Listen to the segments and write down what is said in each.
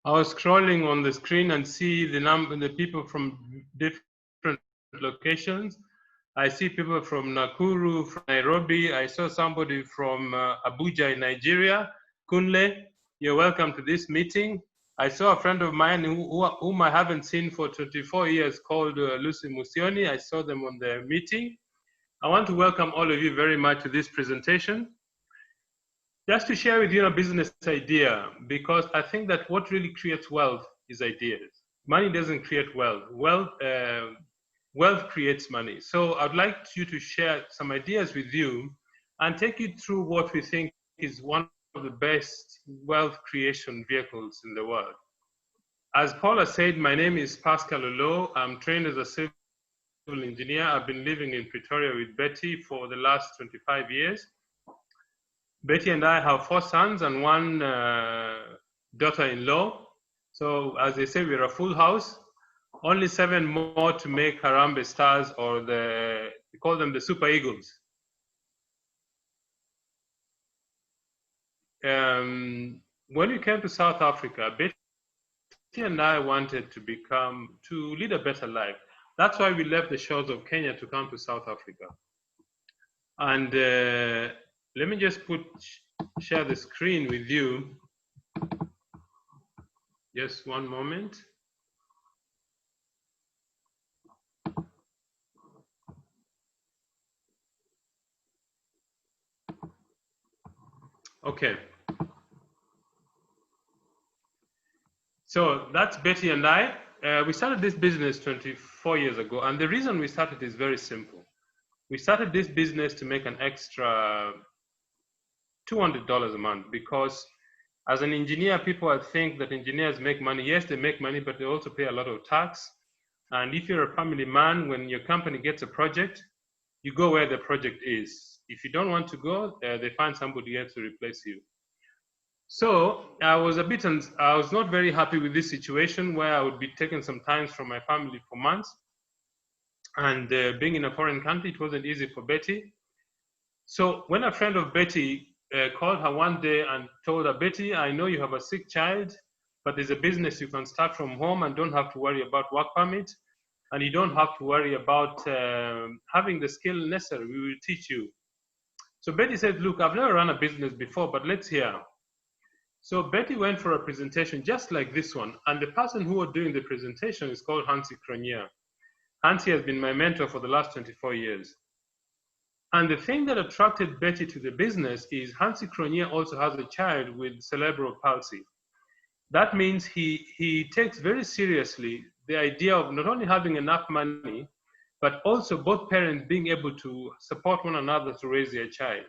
I was scrolling on the screen and see the people from different locations. I see people from Nakuru, from Nairobi. I saw somebody from Abuja in Nigeria. Kunle, you're welcome to this meeting. I saw a friend of mine whom I haven't seen for 24 years called Lucy Musioni. I saw them on the meeting. I want to welcome all of you very much to this presentation. Just to share with you a business idea, because I think that what really creates wealth is ideas. Money doesn't create wealth. Wealth creates money. So I'd like you to share some ideas with you and take you through what we think is one of the best wealth creation vehicles in the world. As Paula said, my name is Pascal. I'm trained as a civil engineer. I've been living in Pretoria with Betty for the last 25 years. Betty and I have 4 sons and 1 daughter-in-law. So as they say, we're a full house. Only 7 more to make Harambee Stars, or we call them the Super Eagles. When we came to South Africa, Betty and I wanted to lead a better life. That's why we left the shores of Kenya to come to South Africa. And let me just share the screen with you. Just one moment. Okay. So that's Betty and I. We started this business 24 years ago, and the reason we started is very simple. We started this business to make an extra $200 a month, because as an engineer, people think that engineers make money. Yes, they make money, but they also pay a lot of tax. And if you're a family man, when your company gets a project, you go where the project is. If you don't want to go, they find somebody else to replace you. So I was not very happy with this situation where I would be taking some time from my family for months. And being in a foreign country, it wasn't easy for Betty. So when a friend of Betty called her one day and told her, Betty, I know you have a sick child, but there's a business you can start from home and don't have to worry about work permit. And you don't have to worry about having the skill necessary. We will teach you. So Betty said, look, I've never run a business before, but let's hear. So Betty went for a presentation just like this one. And the person who was doing the presentation is called Hansi Cronje. Hansi has been my mentor for the last 24 years. And the thing that attracted Betty to the business is Hansi Cronje also has a child with cerebral palsy. That means he takes very seriously the idea of not only having enough money, but also both parents being able to support one another to raise their child.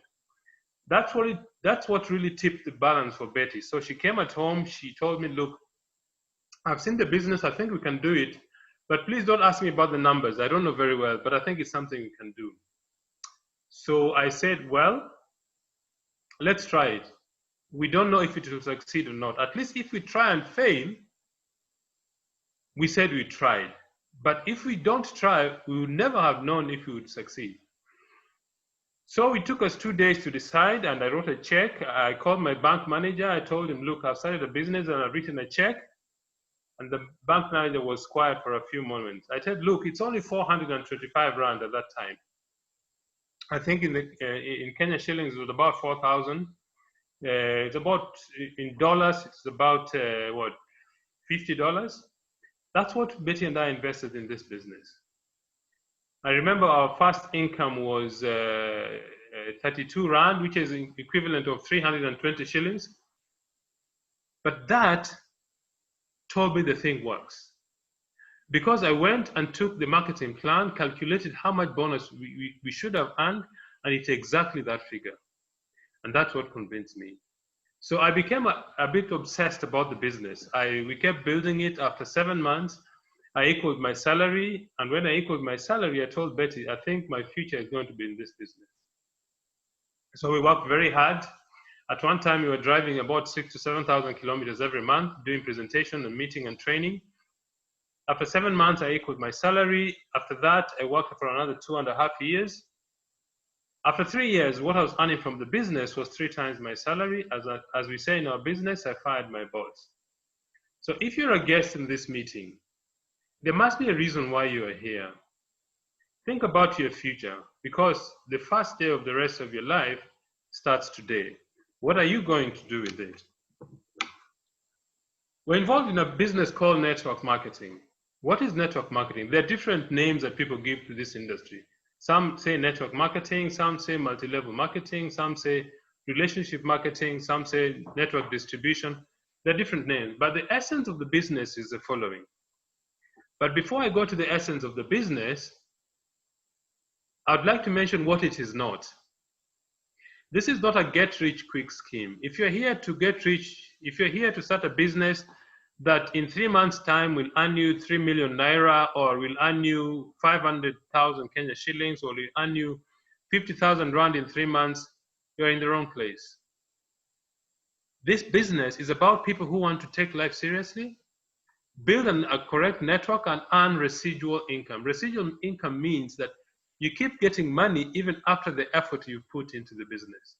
That's what really tipped the balance for Betty. So she came at home, she told me, look, I've seen the business, I think we can do it, but please don't ask me about the numbers. I don't know very well, but I think it's something we can do. So I said, well, let's try it. We don't know if it will succeed or not. At least if we try and fail, we said we tried. But if we don't try, we would never have known if we would succeed. So it took us 2 days to decide, and I wrote a check. I called my bank manager. I told him, look, I've started a business and I've written a check. And the bank manager was quiet for a few moments. I said, look, it's only 425 Rand at that time. I think in Kenya shillings, it was about 4,000. It's about, in dollars, it's about, what, $50? That's what Betty and I invested in this business. I remember our first income was 32 Rand, which is equivalent of 320 shillings. But that told me the thing works. Because I went and took the marketing plan, calculated how much bonus we should have earned, and it's exactly that figure. And that's what convinced me. So I became a bit obsessed about the business. We kept building it. After 7 months, I equaled my salary. And when I equaled my salary, I told Betty, I think my future is going to be in this business. So we worked very hard. At one time, we were driving about 6,000 to 7,000 kilometers every month, doing presentation and meeting and training. After 7 months, I equaled my salary. After that, I worked for another 2.5 years. After 3 years, what I was earning from the business was 3 times my salary. As we say in our business, I fired my boss. So if you're a guest in this meeting, there must be a reason why you are here. Think about your future, because the first day of the rest of your life starts today. What are you going to do with it? We're involved in a business called network marketing. What is network marketing? There are different names that people give to this industry. Some say network marketing, some say multi-level marketing, some say relationship marketing, some say network distribution. There are different names, but the essence of the business is the following. But before I go to the essence of the business, I'd like to mention what it is not. This is not a get-rich-quick scheme. If you're here to get rich, if you're here to start a business that in 3 months' time will earn you 3 million naira, or will earn you 500,000 Kenya shillings, or will earn you 50,000 rand in 3 months, you're in the wrong place. This business is about people who want to take life seriously, build a correct network, and earn residual income. Residual income means that you keep getting money even after the effort you put into the business.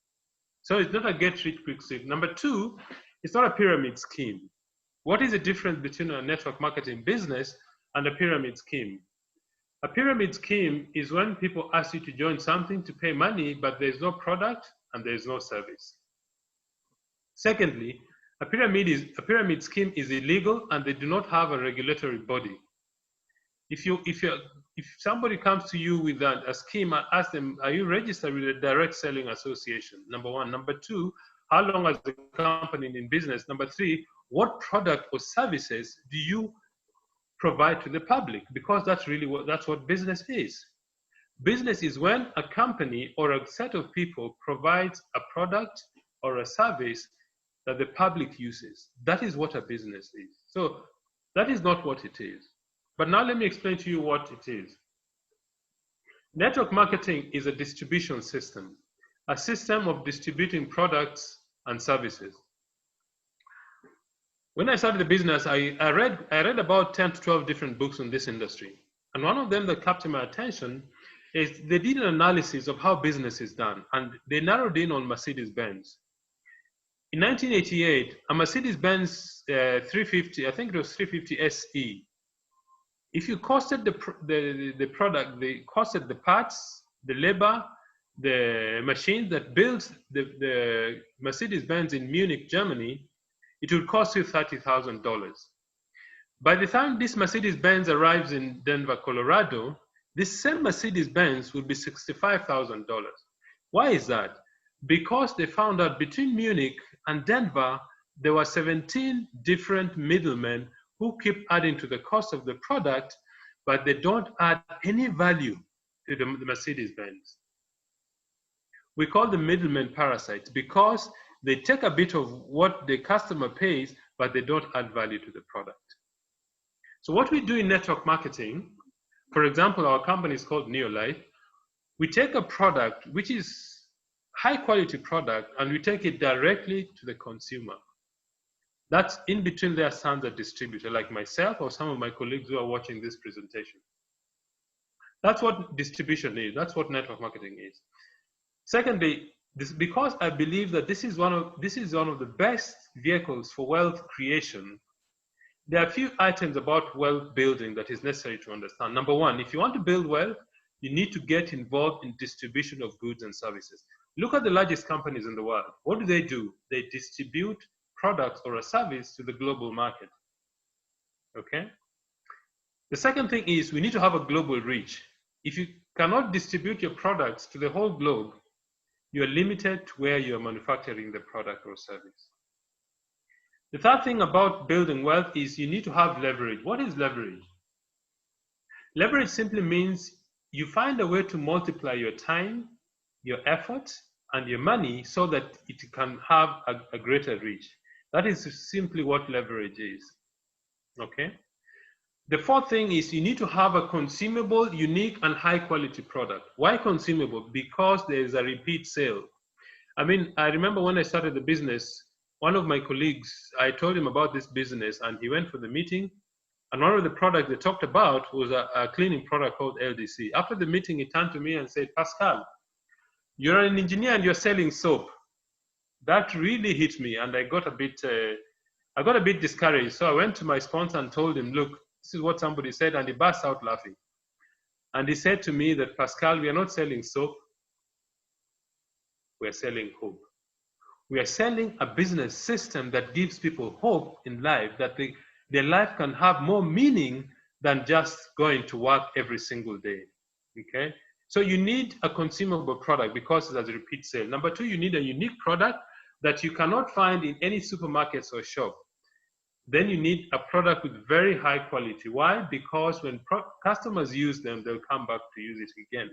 So it's not a get-rich-quick scheme. Number two, it's not a pyramid scheme. What is the difference between a network marketing business and a pyramid scheme? A pyramid scheme is when people ask you to join something to pay money, but there's no product and there's no service. Secondly, a pyramid scheme is illegal and they do not have a regulatory body. If somebody comes to you with a scheme and ask them, are you registered with a direct selling association? Number one. Number two, how long has the company in business? Number three, what product or services do you provide to the public? Because that's what business is. Business is when a company or a set of people provides a product or a service that the public uses. That is what a business is. So that is not what it is. But now let me explain to you what it is. Network marketing is a distribution system, a system of distributing products and services. When I started the business, I read about 10 to 12 different books in this industry. And one of them that captured my attention is they did an analysis of how business is done, and they narrowed in on Mercedes-Benz. In 1988, a Mercedes-Benz 350, I think it was 350 SE, if you costed the product, they costed the parts, the labor, the machine that builds the Mercedes-Benz in Munich, Germany, it will cost you $30,000. By the time this Mercedes-Benz arrives in Denver, Colorado, this same Mercedes-Benz will be $65,000. Why is that? Because they found out between Munich and Denver, there were 17 different middlemen who keep adding to the cost of the product, but they don't add any value to the Mercedes-Benz. We call them middlemen parasites because they take a bit of what the customer pays, but they don't add value to the product. So what we do in network marketing, for example, our company is called Neolife. We take a product which is high quality product and we take it directly to the consumer. That's in between their standard distributor, like myself or some of my colleagues who are watching this presentation. That's what distribution is. That's what network marketing is. Secondly, because I believe that this is one of the best vehicles for wealth creation, there are a few items about wealth building that is necessary to understand. Number one, if you want to build wealth, you need to get involved in distribution of goods and services. Look at the largest companies in the world. What do? They distribute products or a service to the global market. Okay? The second thing is we need to have a global reach. If you cannot distribute your products to the whole globe, you are limited to where you are manufacturing the product or service. The third thing about building wealth is you need to have leverage. What is leverage? Leverage simply means you find a way to multiply your time, your effort, and your money so that it can have a greater reach. That is simply what leverage is. Okay? The fourth thing is you need to have a consumable, unique, and high quality product. Why consumable? Because there is a repeat sale. I mean, I remember when I started the business, one of my colleagues, I told him about this business and he went for the meeting. And one of the products they talked about was a cleaning product called LDC. After the meeting, he turned to me and said, Pascal, you're an engineer and you're selling soap. That really hit me, and I got a bit discouraged. So I went to my sponsor and told him, look, this is what somebody said, and he burst out laughing. And he said to me that, Pascal, we are not selling soap, we are selling hope. We are selling a business system that gives people hope in life, that their life can have more meaning than just going to work every single day. Okay? So you need a consumable product because it's a repeat sale. Number two, you need a unique product that you cannot find in any supermarkets or shop. Then you need a product with very high quality. Why? Because when customers use them, they'll come back to use it again.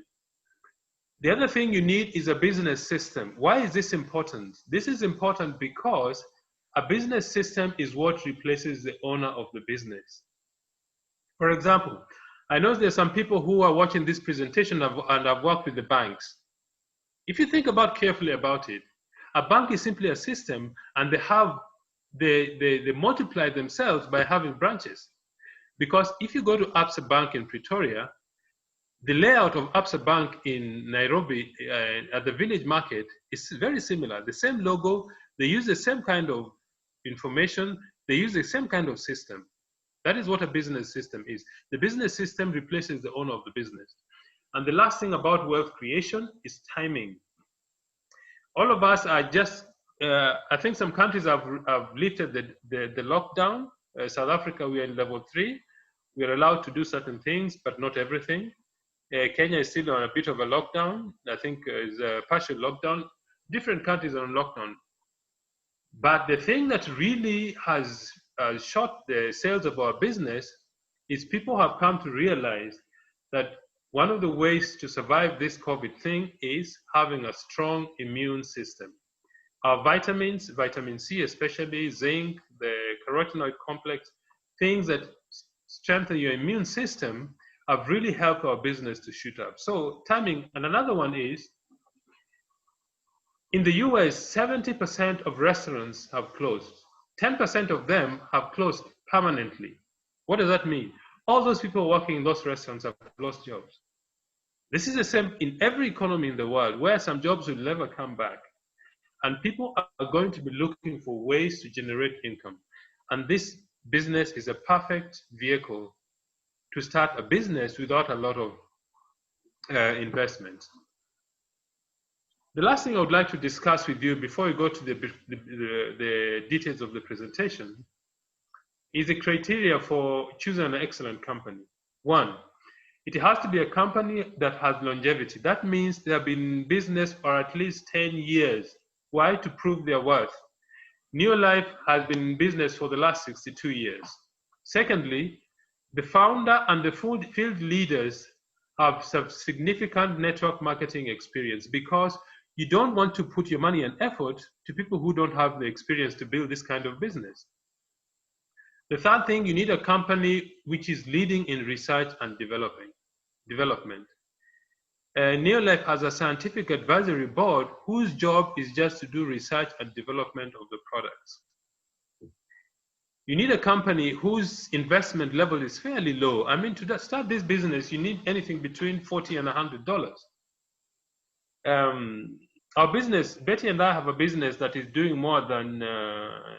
The other thing you need is a business system. Why is this important? This is important because a business system is what replaces the owner of the business. For example, I know there's some people who are watching this presentation and have worked with the banks. If you think carefully about it, a bank is simply a system, and they multiply themselves by having branches. Because if you go to Absa Bank in Pretoria, the layout of Absa Bank in Nairobi at the village market is very similar. The same logo, they use the same kind of information, they use the same kind of system. That is what a business system is. The business system replaces the owner of the business. And the last thing about wealth creation is timing. All of us are just, I think some countries have lifted the lockdown. South Africa, we are in level 3. We are allowed to do certain things, but not everything. Kenya is still on a bit of a lockdown. I think it's a partial lockdown. Different countries are on lockdown. But the thing that really has shot the sales of our business is people have come to realize that one of the ways to survive this COVID thing is having a strong immune system. Our vitamins, vitamin C especially, zinc, the carotenoid complex, things that strengthen your immune system have really helped our business to shoot up. So timing, and another one is, in the US, 70% of restaurants have closed. 10% of them have closed permanently. What does that mean? All those people working in those restaurants have lost jobs. This is the same in every economy in the world, where some jobs will never come back. And people are going to be looking for ways to generate income. And this business is a perfect vehicle to start a business without a lot of investment. The last thing I would like to discuss with you before we go to the details of the presentation is the criteria for choosing an excellent company. One, it has to be a company that has longevity. That means they have been in business for at least 10 years. Why? To prove their worth. Neolife has been in business for the last 62 years. Secondly, the founder and the field leaders have some significant network marketing experience, because you don't want to put your money and effort to people who don't have the experience to build this kind of business. The third thing, you need a company which is leading in research and development. Neolife has a scientific advisory board whose job is just to do research and development of the products. You need a company whose investment level is fairly low. I mean, to start this business, you need anything between $40 and $100. Our business, Betty and I have a business that is doing more than over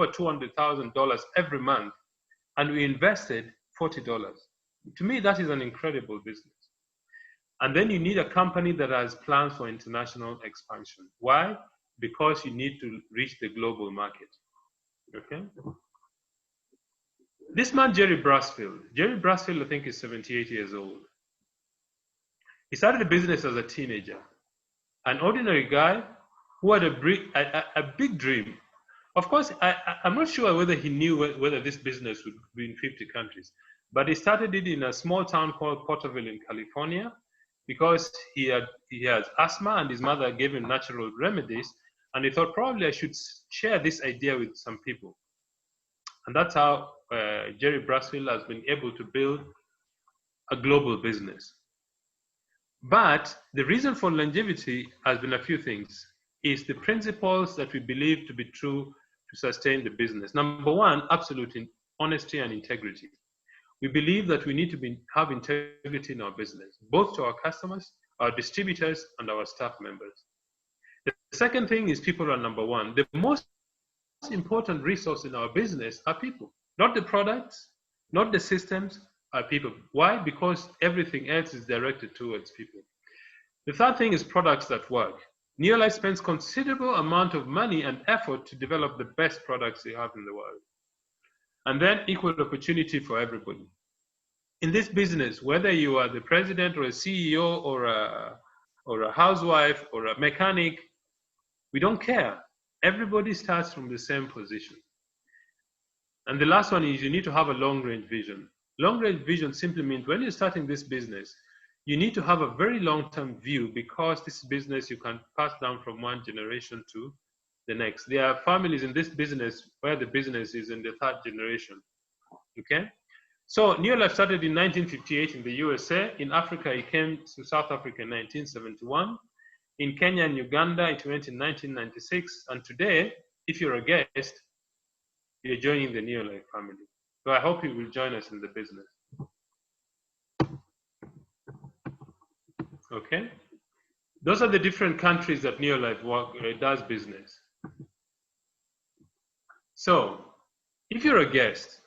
$200,000 every month, and we invested $40. To me, that is an incredible business. And then you need a company that has plans for international expansion. Why? Because you need to reach the global market. Okay. This man, Jerry Brasfield, I think is 78 years old. He started a business as a teenager, an ordinary guy who had a big dream. Of course, I'm not sure whether he knew whether this business would be in 50 countries, but he started it in a small town called Porterville in California, because he has asthma and his mother gave him natural remedies, and he thought probably I should share this idea with some people. And that's how Jerry Brasfield has been able to build a global business. But the reason for longevity has been a few things. Is the principles that we believe to be true to sustain the business. Number one, absolute honesty and integrity. We believe that we need to have integrity in our business, both to our customers our distributors, and our staff members. The second thing is people are number one. The most important resource in our business are people, not the products, not the systems, are people. Why? Because everything else is directed towards people. The third thing is products that work. Neolife spends considerable amount of money and effort to develop the best products they have in the world. And then equal opportunity for everybody. In this business, whether you are the president or a CEO or a housewife or a mechanic, we don't care. Everybody starts from the same position. And the last one is you need to have a long-range vision. Long-range vision simply means when you're starting this business, you need to have a very long-term view, because this business you can pass down from one generation to the next. There are families in this business where the business is in the third generation. Okay? So Neolife started in 1958 in the USA. In Africa, it came to South Africa in 1971. In Kenya and Uganda, it went in 1996. And today, if you're a guest, you're joining the Neolife family. So I hope you will join us in the business. Okay? Those are the different countries that Neolife does business. So, if you're a guest,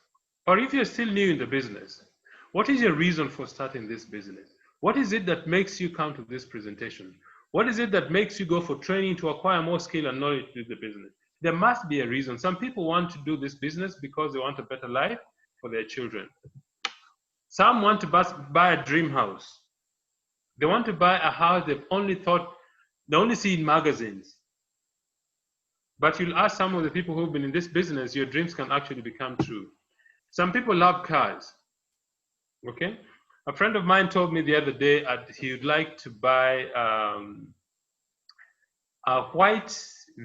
or if you're still new in the business, what is your reason for starting this business? What is it that makes you come to this presentation? What is it that makes you go for training to acquire more skill and knowledge to do the business? There must be a reason. Some people want to do this business because they want a better life for their children. Some want to buy a dream house. They want to buy a house they only see in magazines. But you'll ask some of the people who've been in this business, your dreams can actually become true. Some people love cars. Okay? A friend of mine told me the other day that he would like to buy a white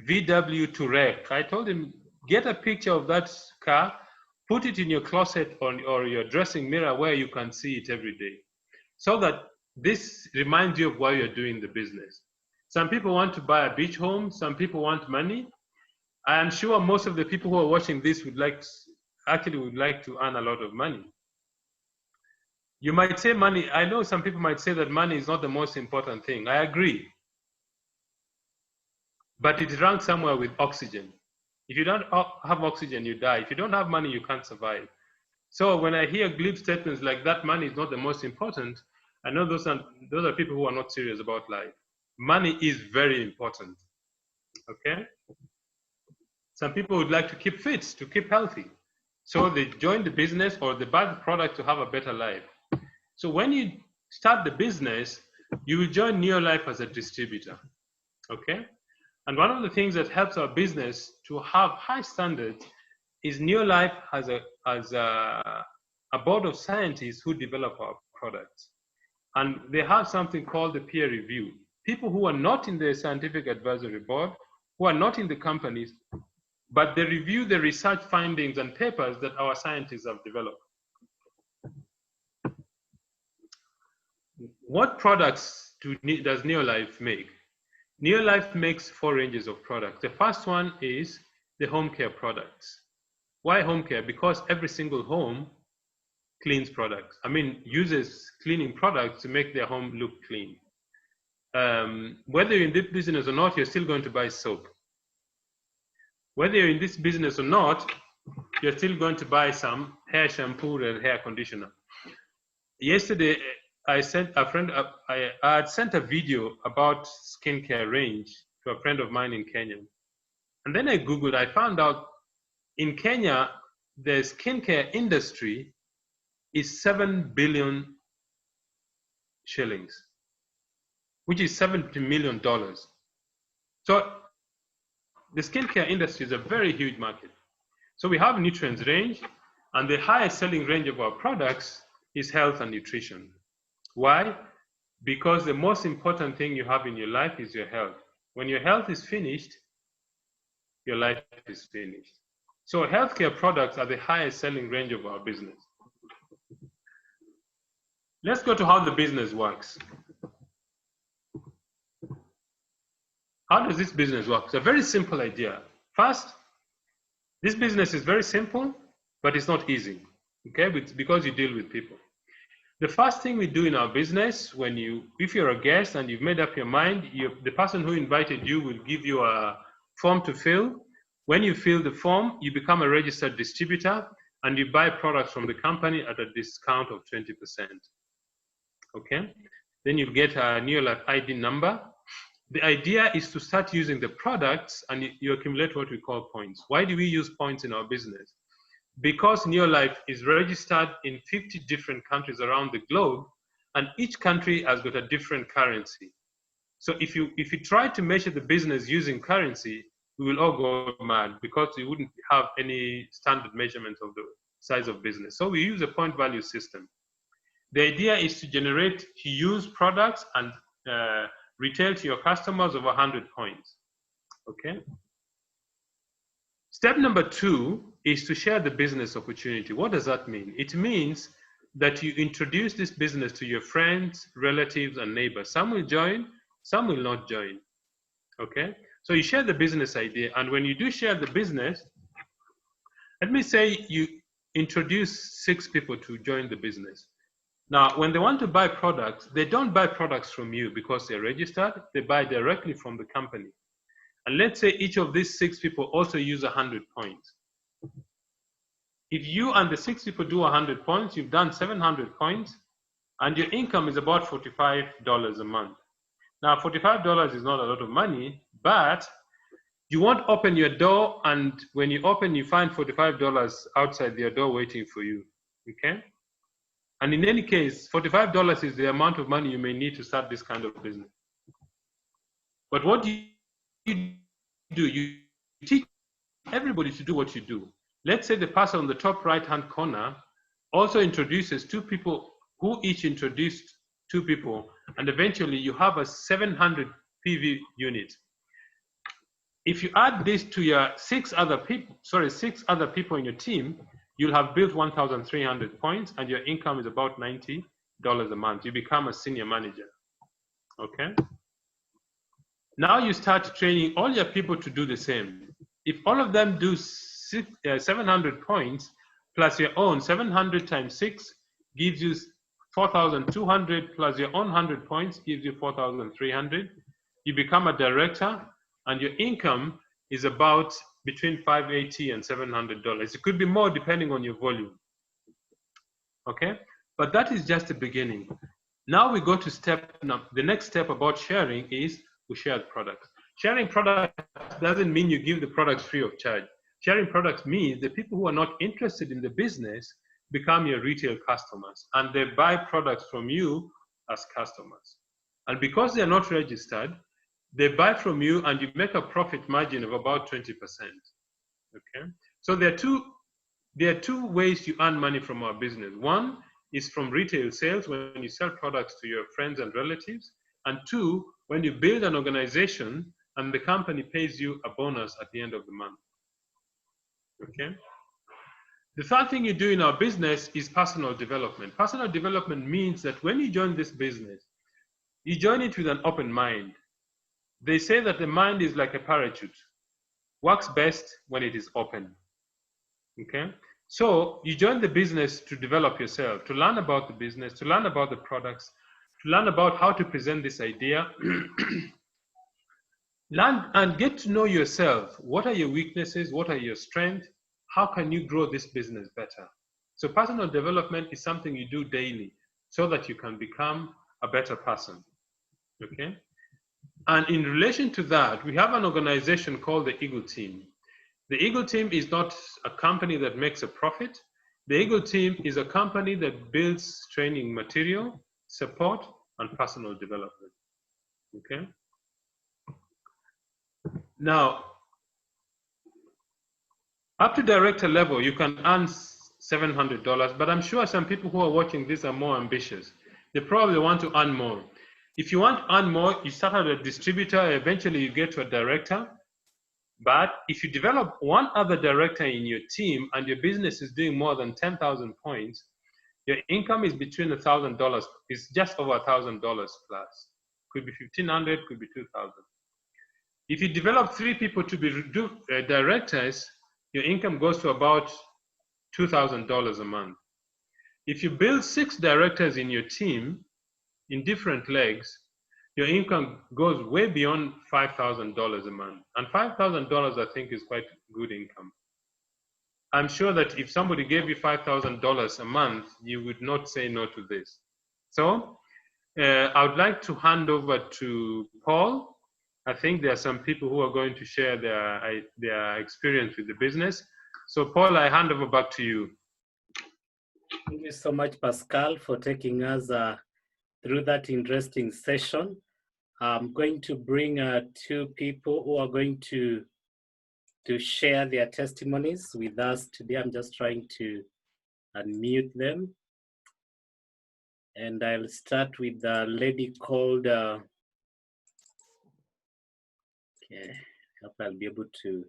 VW Touareg. I told him, get a picture of that car, put it in your closet or your dressing mirror where you can see it every day, so that this reminds you of why you're doing the business. Some people want to buy a beach home. Some people want money. I am sure most of the people who are watching this would like to earn a lot of money. You might say money. I know some people might say that money is not the most important thing. I agree. But it ranks somewhere with oxygen. If you don't have oxygen, you die. If you don't have money, you can't survive. So when I hear glib statements like that, money is not the most important, I know those are people who are not serious about life. Money is very important. Okay? Some people would like to keep fit, to keep healthy. So they join the business or they buy the product to have a better life. So when you start the business, you will join Neolife as a distributor. Okay? And one of the things that helps our business to have high standards is Neolife has a board of scientists who develop our products. And they have something called the peer review. People who are not in the scientific advisory board, who are not in the companies, but they review the research findings and papers that our scientists have developed. What products does Neolife make? Neolife makes 4 ranges of products. The first one is the home care products. Why home care? Because every single home cleans products. Uses cleaning products to make their home look clean. Whether you're in this business or not, you're still going to buy soap. Whether you're in this business or not, you're still going to buy some hair shampoo and hair conditioner. Yesterday, I had sent a video about skincare range to a friend of mine in Kenya. And then I Googled, I found out in Kenya, the skincare industry is 7 billion shillings, which is $70 million. So the skincare industry is a very huge market. So we have nutrients range, and the highest selling range of our products is health and nutrition. Why? Because the most important thing you have in your life is your health. When your health is finished, your life is finished. So healthcare products are the highest selling range of our business. Let's go to how the business works. How does this business work? It's a very simple idea. First, this business is very simple, but it's not easy. Okay? It's because you deal with people. The first thing we do in our business, if you're a guest and you've made up your mind, the person who invited you will give you a form to fill. When you fill the form, you become a registered distributor and you buy products from the company at a discount of 20%. Okay? Then you get a Neolife ID number. The idea is to start using the products and you accumulate what we call points. Why do we use points in our business? Because Neolife is registered in 50 different countries around the globe, and each country has got a different currency. So if you try to measure the business using currency, we will all go mad because we wouldn't have any standard measurements of the size of business. So we use a point value system. The idea is to use products and retail to your customers of 100 points. Okay. Step number 2 is to share the business opportunity. What does that mean? It means that you introduce this business to your friends, relatives, and neighbors. Some will join, some will not join. Okay? So you share the business idea, and when you do share the business, let me say you introduce 6 people to join the business. Now, when they want to buy products, they don't buy products from you because they're registered, they buy directly from the company. And let's say each of these 6 people also use 100 points. If you and the 6 people do 100 points, you've done 700 points, and your income is about $45 a month. Now, $45 is not a lot of money, but you won't open your door, and when you open, you find $45 outside your door waiting for you, okay? And in any case, $45 is the amount of money you may need to start this kind of business. But what do you do? You teach everybody to do what you do. Let's say the person on the top right-hand corner also introduces 2 people who each introduced 2 people, and eventually you have a 700 PV unit. If you add this to your 6 other people in your team, you'll have built 1,300 points, and your income is about $90 a month. You become a senior manager. Okay? Now you start training all your people to do the same. If all of them do 700 points plus your own, 700 times 6 gives you 4,200 plus your own 100 points gives you 4,300. You become a director, and your income is about between $580 and $700. It could be more depending on your volume. Okay? But that is just the beginning. Now we go to the next step about sharing is we share the products. Sharing products doesn't mean you give the products free of charge. Sharing products means the people who are not interested in the business become your retail customers, and they buy products from you as customers. And because they're not registered, they buy from you and you make a profit margin of about 20%. Okay? So there are two ways you earn money from our business. One is from retail sales, when you sell products to your friends and relatives. And 2, when you build an organization and the company pays you a bonus at the end of the month. Okay? The third thing you do in our business is personal development. Personal development means that when you join this business, you join it with an open mind. They say that the mind is like a parachute, works best when it is open. Okay? So you join the business to develop yourself, to learn about the business, to learn about the products, to learn about how to present this idea. Learn and get to know yourself. What are your weaknesses? What are your strengths? How can you grow this business better? So personal development is something you do daily so that you can become a better person. Okay? And in relation to that, we have an organization called the Eagle Team. The Eagle Team is not a company that makes a profit. The Eagle Team is a company that builds training material, support, and personal development. Okay? Now, up to director level, you can earn $700, but I'm sure some people who are watching this are more ambitious. They probably want to earn more. If you want to earn more, you start as a distributor, eventually you get to a director. But if you develop one other director in your team and your business is doing more than 10,000 points, your income is between $1,000, it's just over $1,000 plus. Could be 1,500, could be 2,000. If you develop 3 people to be directors, your income goes to about $2,000 a month. If you build 6 directors in your team in different legs, your income goes way beyond $5,000 a month. And $5,000, I think, is quite good income. I'm sure that if somebody gave you $5,000 a month, you would not say no to this. So I would like to hand over to Paul. I think there are some people who are going to share their experience with the business. So Paul, I hand over back to you. Thank you so much, Pascal, for taking us through that interesting session. I'm going to bring 2 people who are going to share their testimonies with us today. I'm just trying to unmute them. And I'll start with a lady called, okay, I hope I'll be able to.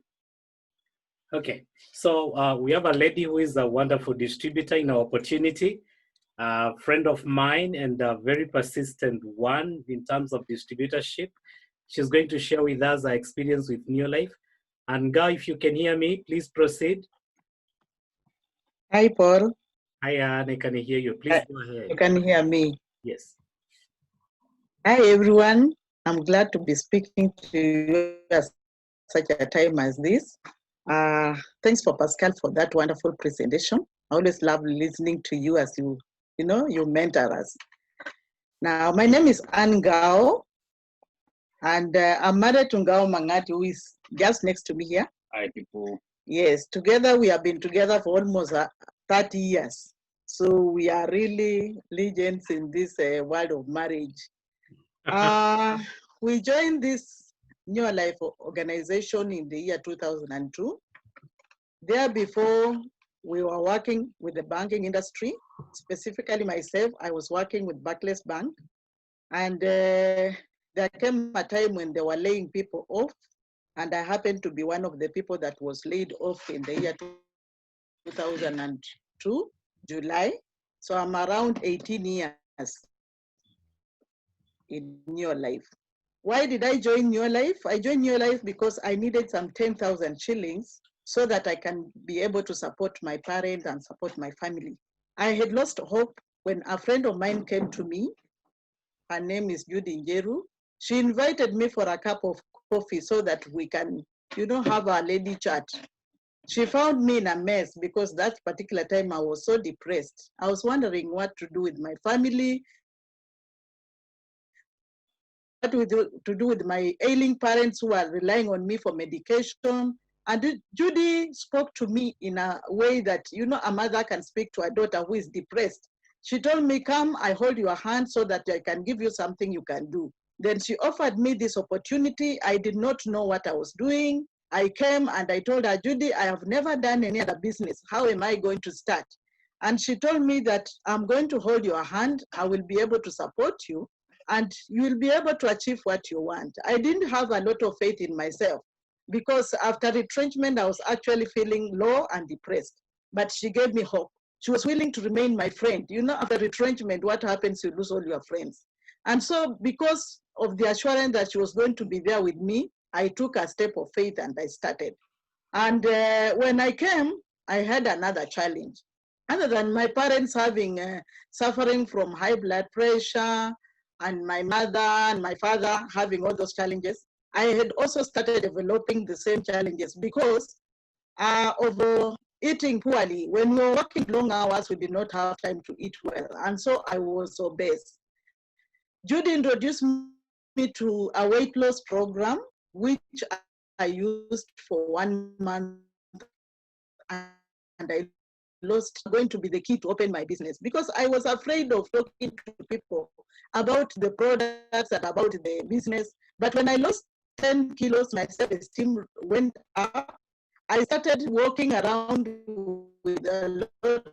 Okay, so we have a lady who is a wonderful distributor in our opportunity, a friend of mine and a very persistent one in terms of distributorship. She's going to share with us her experience with Neolife. And Ga, if you can hear me, please proceed. Hi, Paul. Hi, Anne, I can hear you. Please go ahead. You can hear me. Yes. Hi, everyone. I'm glad to be speaking to you at such a time as this. Thanks for Pascal for that wonderful presentation. I always love listening to you as you mentor us. Now, my name is Anne Gao, and I'm married to Ngao Mangati, who is just next to me here. Hi, people. Yes, together we have been together for almost 30 years. So we are really legends in this world of marriage. We joined this Neolife organization in the year 2002. There before, we were working with the banking industry. Specifically myself, I was working with Barclays Bank. And there came a time when they were laying people off. And I happened to be one of the people that was laid off in the year 2002, July. So I'm around 18 years in Neolife. Why did I join Neolife? I joined Neolife because I needed some 10,000 shillings so that I can be able to support my parents and support my family. I had lost hope when a friend of mine came to me. Her name is Judy Njeru. She invited me for a cup of coffee so that we can, have a lady chat. She found me in a mess because that particular time I was so depressed. I was wondering what to do with my family, what to do with my ailing parents who are relying on me for medication. And Judy spoke to me in a way that, a mother can speak to a daughter who is depressed. She told me, come, I hold your hand so that I can give you something you can do. Then she offered me this opportunity. I did not know what I was doing. I came and I told her, Judy, I have never done any other business. How am I going to start? And she told me that I'm going to hold your hand. I will be able to support you and you will be able to achieve what you want. I didn't have a lot of faith in myself because after retrenchment, I was actually feeling low and depressed. But she gave me hope. She was willing to remain my friend. After retrenchment, what happens? You lose all your friends. And so because of the assurance that she was going to be there with me, I took a step of faith and I started. And when I came, I had another challenge. Other than my parents suffering from high blood pressure, and my mother and my father having all those challenges, I had also started developing the same challenges because of eating poorly. When we were working long hours, we did not have time to eat well. And so I was obese. Judy introduced me to a weight loss program, which I used for 1 month, and I lost going to be the key to open my business because I was afraid of talking to people about the products and about the business. But when I lost 10 kilos, my self-esteem went up. I started walking around with a lot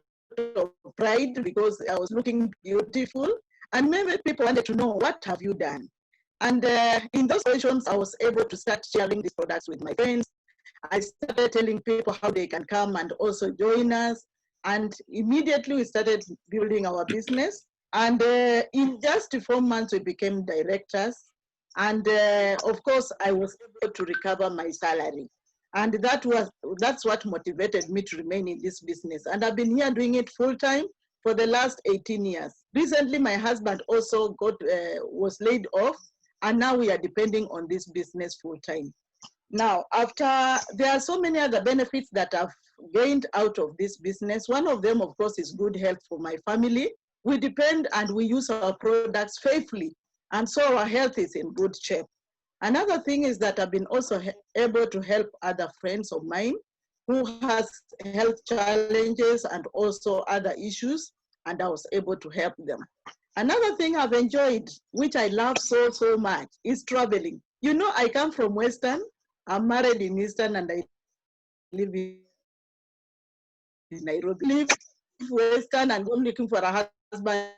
of pride because I was looking beautiful. And maybe people wanted to know, what have you done? And in those situations, I was able to start sharing these products with my friends. I started telling people how they can come and also join us. And immediately we started building our business. And in just 4 months, we became directors. And of course, I was able to recover my salary. And that's what motivated me to remain in this business. And I've been here doing it full time for the last 18 years. Recently, my husband also was laid off, and now we are depending on this business full time. Now, there are so many other benefits that I've gained out of this business. One of them, of course, is good health for my family. We depend and we use our products faithfully, and so our health is in good shape. Another thing is that I've been also able to help other friends of mine who has health challenges and also other issues, and I was able to help them. Another thing I've enjoyed, which I love so, so much, is traveling. You know, I come from Western, I'm married in Eastern, and I live in Nairobi. Live Western and go looking for a husband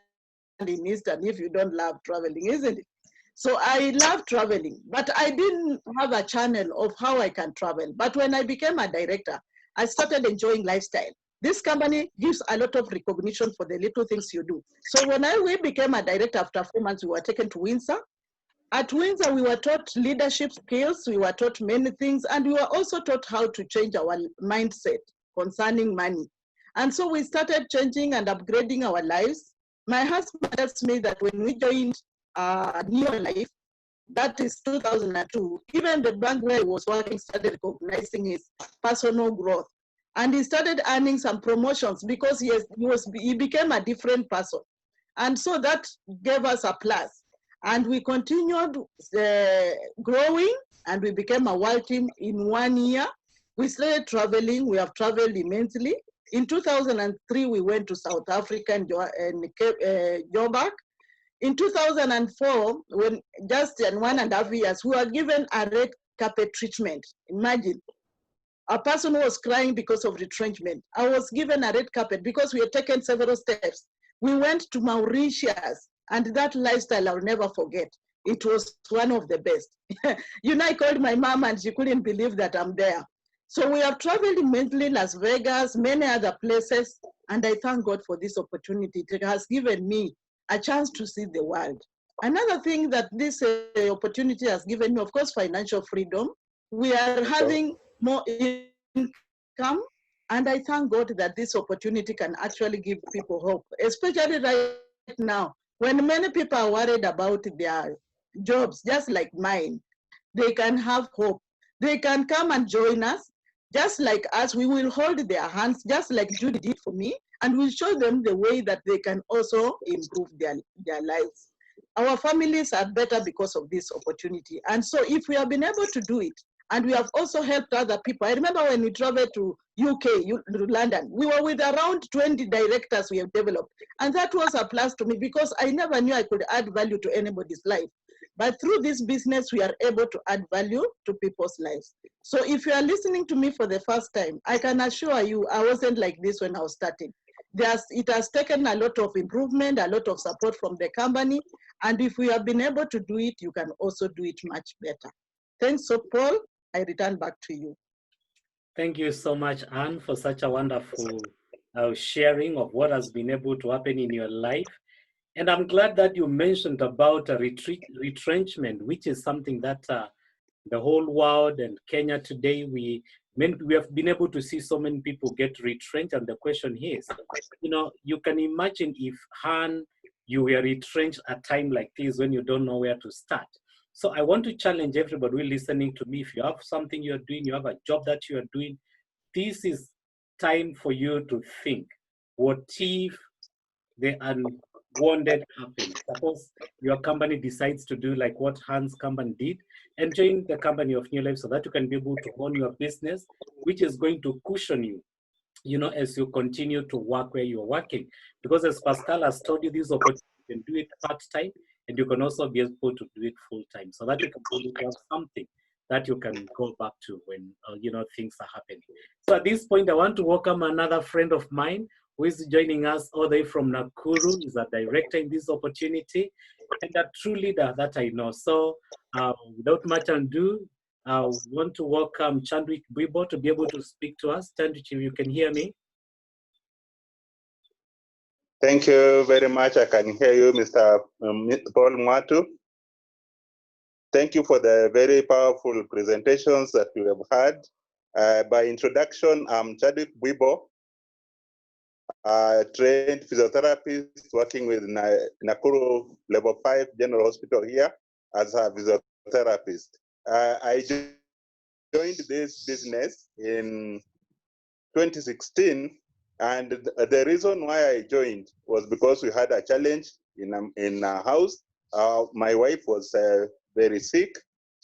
in Eastern if you don't love traveling, isn't it? So I love traveling, but I didn't have a channel of how I can travel. But when I became a director, I started enjoying lifestyle. This company gives a lot of recognition for the little things you do. So when we became a director, after 4 months, we were taken to Windsor. At Windsor, we were taught leadership skills, we were taught many things, and we were also taught how to change our mindset concerning money. And so we started changing and upgrading our lives. My husband tells me that when we joined Neolife, that is 2002, even the bank where he was working started recognizing his personal growth. And he started earning some promotions because he became a different person. And so that gave us a plus. And we continued growing, and we became a world team in 1 year. We started traveling. We have traveled immensely. In 2003, we went to South Africa and Joburg. In 2004, when just in 1.5 years, we were given a red carpet treatment. Imagine, a person who was crying because of retrenchment. I was given a red carpet because we had taken several steps. We went to Mauritius, and that lifestyle I'll never forget. It was one of the best. You know, I called my mom and she couldn't believe that I'm there. So we have traveled immensely, Las Vegas, many other places, and I thank God for this opportunity. It has given me a chance to see the world. Another thing that this opportunity has given me, of course, financial freedom. We are having more income, and I thank God that this opportunity can actually give people hope, especially right now, when many people are worried about their jobs, just like mine. They can have hope. They can come and join us, just like us. We will hold their hands, just like Judy did for me, and we'll show them the way that they can also improve their lives. Our families are better because of this opportunity. And so if we have been able to do it, and we have also helped other people. I remember when we traveled to UK, London, we were with around 20 directors we have developed. And that was a plus to me because I never knew I could add value to anybody's life. But through this business, we are able to add value to people's lives. So if you are listening to me for the first time, I can assure you, I wasn't like this when I was starting. It has taken a lot of improvement, a lot of support from the company. And if we have been able to do it, you can also do it much better. Thanks, so Paul. I return back to you. Thank you so much, Anne, for such a wonderful sharing of what has been able to happen in your life. And I'm glad that you mentioned about retrenchment, which is something that the whole world and Kenya today, we have been able to see so many people get retrenched. And the question is, you know, you can imagine if, Han, you were retrenched at a time like this when you don't know where to start. So I want to challenge everybody who is listening to me. If you have something you're doing, you have a job that you are doing, this is time for you to think, what if the unwanted happens? Suppose your company decides to do like what Han's company did and join the company of Neolife so that you can be able to own your business, which is going to cushion you, you know, as you continue to work where you're working. Because as Pascal has told you, this opportunity, you can do it part-time, and you can also be able to do it full-time, so that you can have something that you can go back to when you know, things are happening. So at this point, I want to welcome another friend of mine who is joining us all the way from Nakuru. He's a director in this opportunity and a true leader that I know. So without much ado, I want to welcome Bwibo to be able to speak to us. Chandwich, if you can hear me. Thank you very much. I can hear you, Mr. Paul Mwatu. Thank you for the very powerful presentations that we have had. By introduction, I'm Bwibo. a trained physiotherapist working with Nakuru Level 5 General Hospital here as a physiotherapist. I joined this business in 2016, and the reason why I joined was because we had a challenge in our house. My wife was very sick.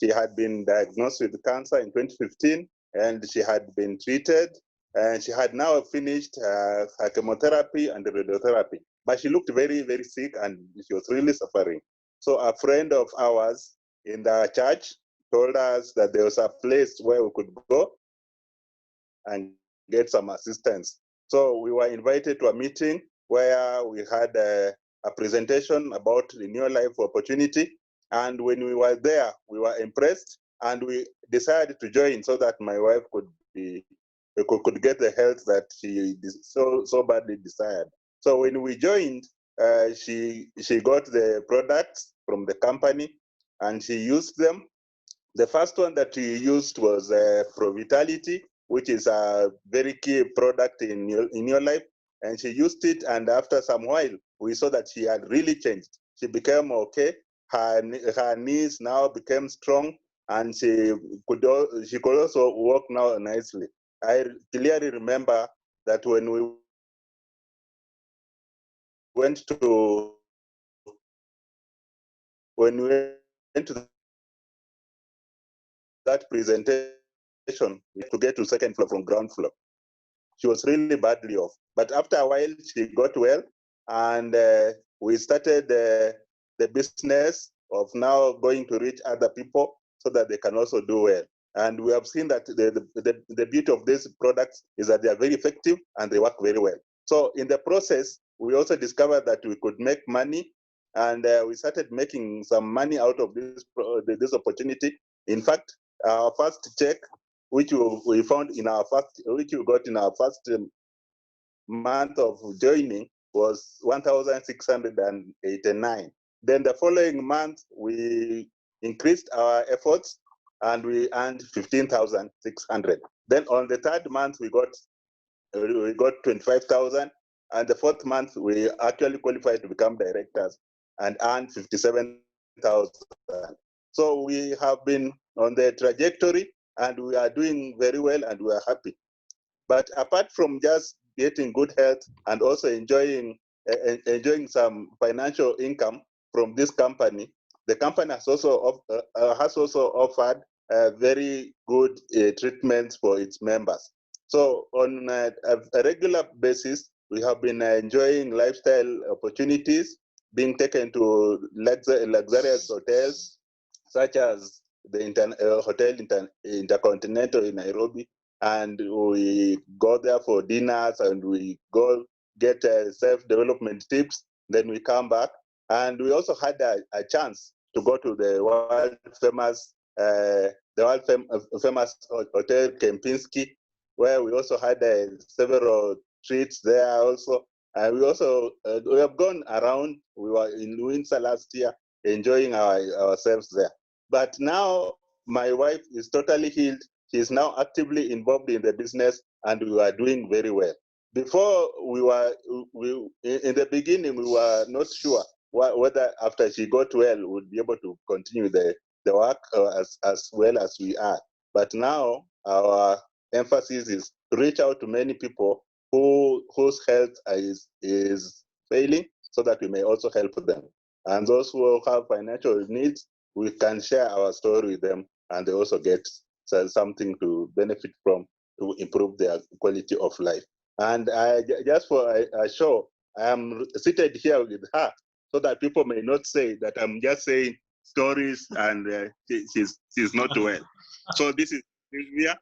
She had been diagnosed with cancer in 2015, and she had been treated, and she had now finished her chemotherapy and radiotherapy. But she looked very, very sick, and she was really suffering. So a friend of ours in the church told us that there was a place where we could go and get some assistance. So we were invited to a meeting where we had a presentation about the Neolife opportunity. And when we were there, we were impressed, and we decided to join so that my wife could get the health that she so badly desired. So when we joined, she got the products from the company and she used them. The first one that we used was Provitality, which is a very key product in your life. And she used it, and after some while, we saw that she had really changed. She became okay. Her knees now became strong, and she could also walk now nicely. I clearly remember that when we went to that presentation to get to second floor from ground floor. She was really badly off. But after a while, she got well, and we started the business of now going to reach other people so that they can also do well. And we have seen that the beauty of these products is that they are very effective and they work very well. So in the process, we also discovered that we could make money, and we started making some money out of this opportunity. In fact, our first check, which we found in our first, which we got in our first month of joining, was 1,689. Then the following month, we increased our efforts and we earned 15,600. Then on the third month, we got 25,000. And the fourth month, we actually qualified to become directors and earned 57,000. So we have been on the trajectory, and we are doing very well, and we are happy. But apart from just getting good health and also enjoying some financial income from this company, the company has also offered very good treatments for its members. So on a regular basis, we have been enjoying lifestyle opportunities, being taken to luxurious hotels, such as the Hotel Intercontinental in Nairobi, and we go there for dinners, and we go get self-development tips. Then we come back, and we also had a chance to go to the world famous Hotel Kempinski, where we also had several treats there also. And we also we have gone around. We were in Windsor last year, enjoying ourselves there. But now my wife is totally healed. She is now actively involved in the business, and we are doing very well. Before in the beginning, we were not sure whether after she got well, we would be able to continue the work as well as we are. But now our emphasis is to reach out to many people whose health is failing, so that we may also help them. And those who have financial needs, we can share our story with them, and they also get something to benefit from to improve their quality of life. And just for a show, I am seated here with her so that people may not say that I'm just saying stories and she's not well. So this is Sylvia.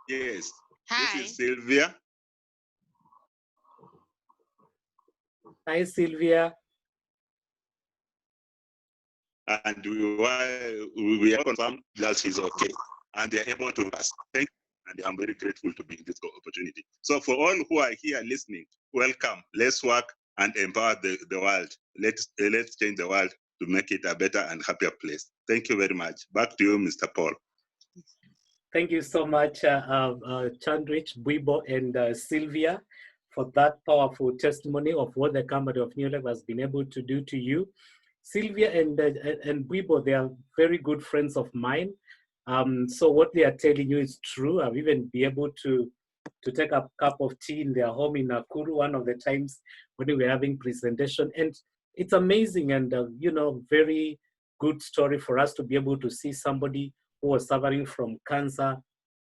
Yes. Hi. This is Sylvia. Hi, Sylvia. And we are confirmed that she's okay, and they're able to pass. Thank you, and I'm very grateful to be in this opportunity. So for all who are here listening, welcome. Let's work and empower the world. Let's change the world to make it a better and happier place. Thank you very much. Back to you, Mr. Paul. Thank you so much, Chandrich, Bwibo, and Sylvia, for that powerful testimony of what the company of Neolife has been able to do to you. Sylvia and Bwibo, they are very good friends of mine. So what they are telling you is true. I've even been able to take a cup of tea in their home in Nakuru one of the times when we were having presentation. And it's amazing and, very good story for us to be able to see somebody who was suffering from cancer.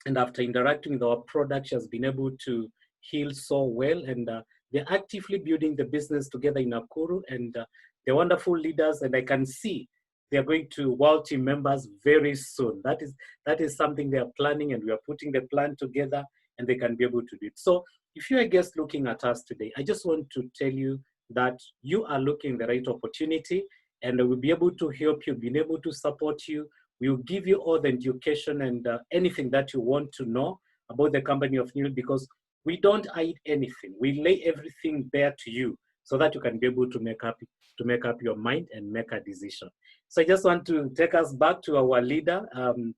And after interacting with our product, she has been able to heal so well. And they're actively building the business together in Nakuru. And they're wonderful leaders. And I can see they're going to World Team members very soon. That is something they are planning, and we are putting the plan together, and they can be able to do it. So if you're a guest looking at us today, I just want to tell you that you are looking the right opportunity, and we'll be able to help you, be able to support you. We will give you all the education and anything that you want to know about the company of Neolife, because we don't hide anything. We lay everything bare to you so that you can be able to make up your mind and make a decision. So I just want to take us back to our leader,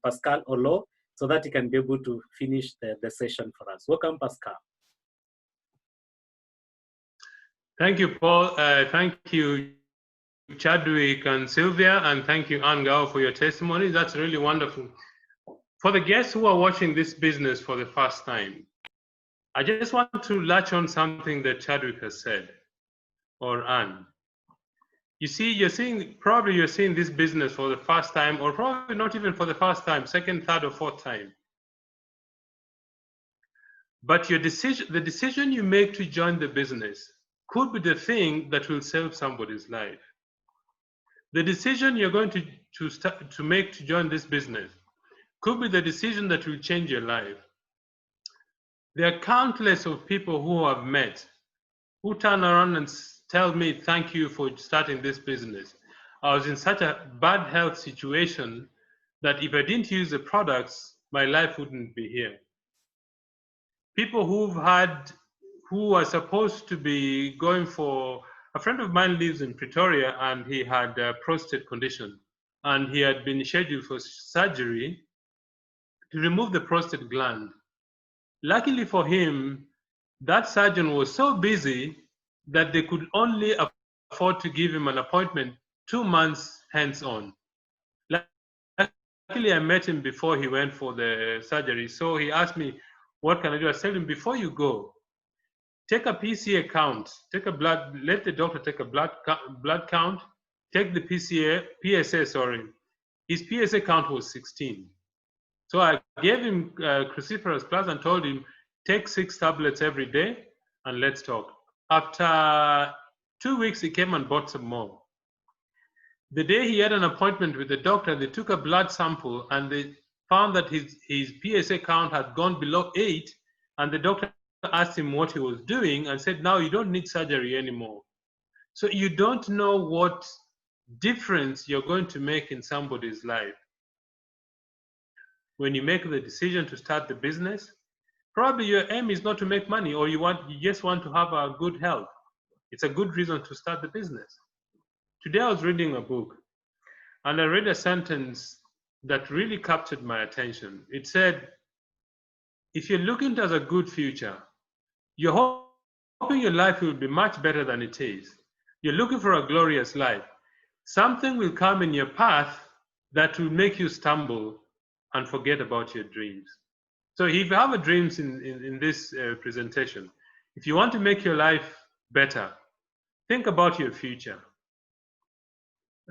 Pascal Olo, so that he can be able to finish the session for us. Welcome, Pascal. Thank you, Paul. Thank you, Chadwick and Sylvia, and thank you, Angao, for your testimony. That's really wonderful. For the guests who are watching this business for the first time, I just want to latch on something that Chadwick has said, or Anne. You see, you're seeing this business for the first time, or probably not even for the first time, second, third, or fourth time. But the decision you make to join the business could be the thing that will save somebody's life. The decision you're going to make to join this business could be the decision that will change your life. There are countless of people who I've met who turn around and tell me, thank you for starting this business. I was in such a bad health situation that if I didn't use the products, my life wouldn't be here. People who are supposed to be going for, a friend of mine lives in Pretoria and he had a prostate condition and he had been scheduled for surgery to remove the prostate gland. Luckily for him, that surgeon was so busy that they could only afford to give him an appointment 2 months hence on. Luckily, I met him before he went for the surgery. So he asked me, what can I do? I told him, before you go, take a PCA count, let the doctor take a blood count, take the PSA, sorry. His PSA count was 16. So I gave him cruciferous plus and told him, take 6 tablets every day and let's talk. After 2 weeks, he came and bought some more. The day he had an appointment with the doctor, they took a blood sample and they found that his PSA count had gone below 8, and the doctor asked him what he was doing and said, now you don't need surgery anymore. So you don't know what difference you're going to make in somebody's life. When you make the decision to start the business, probably your aim is not to make money, or you just want to have a good health. It's a good reason to start the business. Today I was reading a book and I read a sentence that really captured my attention. It said, if you're looking at a good future, you're hoping your life will be much better than it is. You're looking for a glorious life. Something will come in your path that will make you stumble and forget about your dreams. So if you have a dreams in this presentation, if you want to make your life better, think about your future.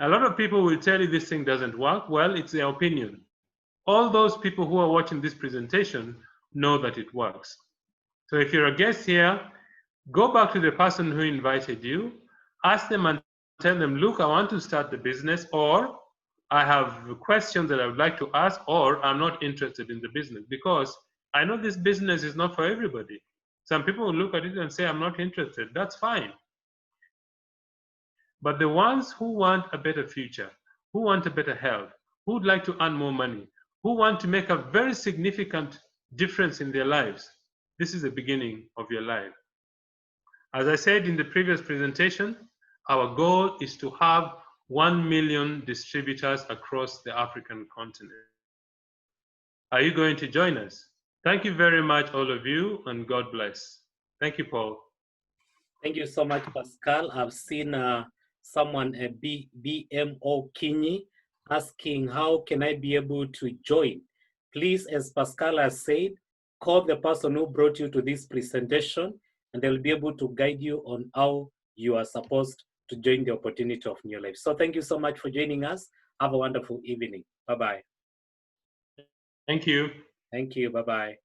A lot of people will tell you this thing doesn't work. Well, it's their opinion. All those people who are watching this presentation know that it works. So if you're a guest here, go back to the person who invited you, ask them and tell them, look, I want to start the business, or I have questions that I would like to ask, or I'm not interested in the business, because I know this business is not for everybody. Some people will look at it and say, I'm not interested. That's fine. But the ones who want a better future, who want a better health, who would like to earn more money, who want to make a very significant difference in their lives, this is the beginning of your life. As I said in the previous presentation, our goal is to have 1 million distributors across the African continent. Are you going to join us? Thank you very much, all of you, and God bless. Thank you, Paul. Thank you so much, Pascal. I've seen someone, BMO Kinyi, asking, how can I be able to join? Please, as Pascal has said, call the person who brought you to this presentation, and they'll be able to guide you on how you are supposed to join the opportunity of Neolife. So thank you so much for joining us. Have a wonderful evening. Bye-bye. Thank you. Thank you. Bye-bye.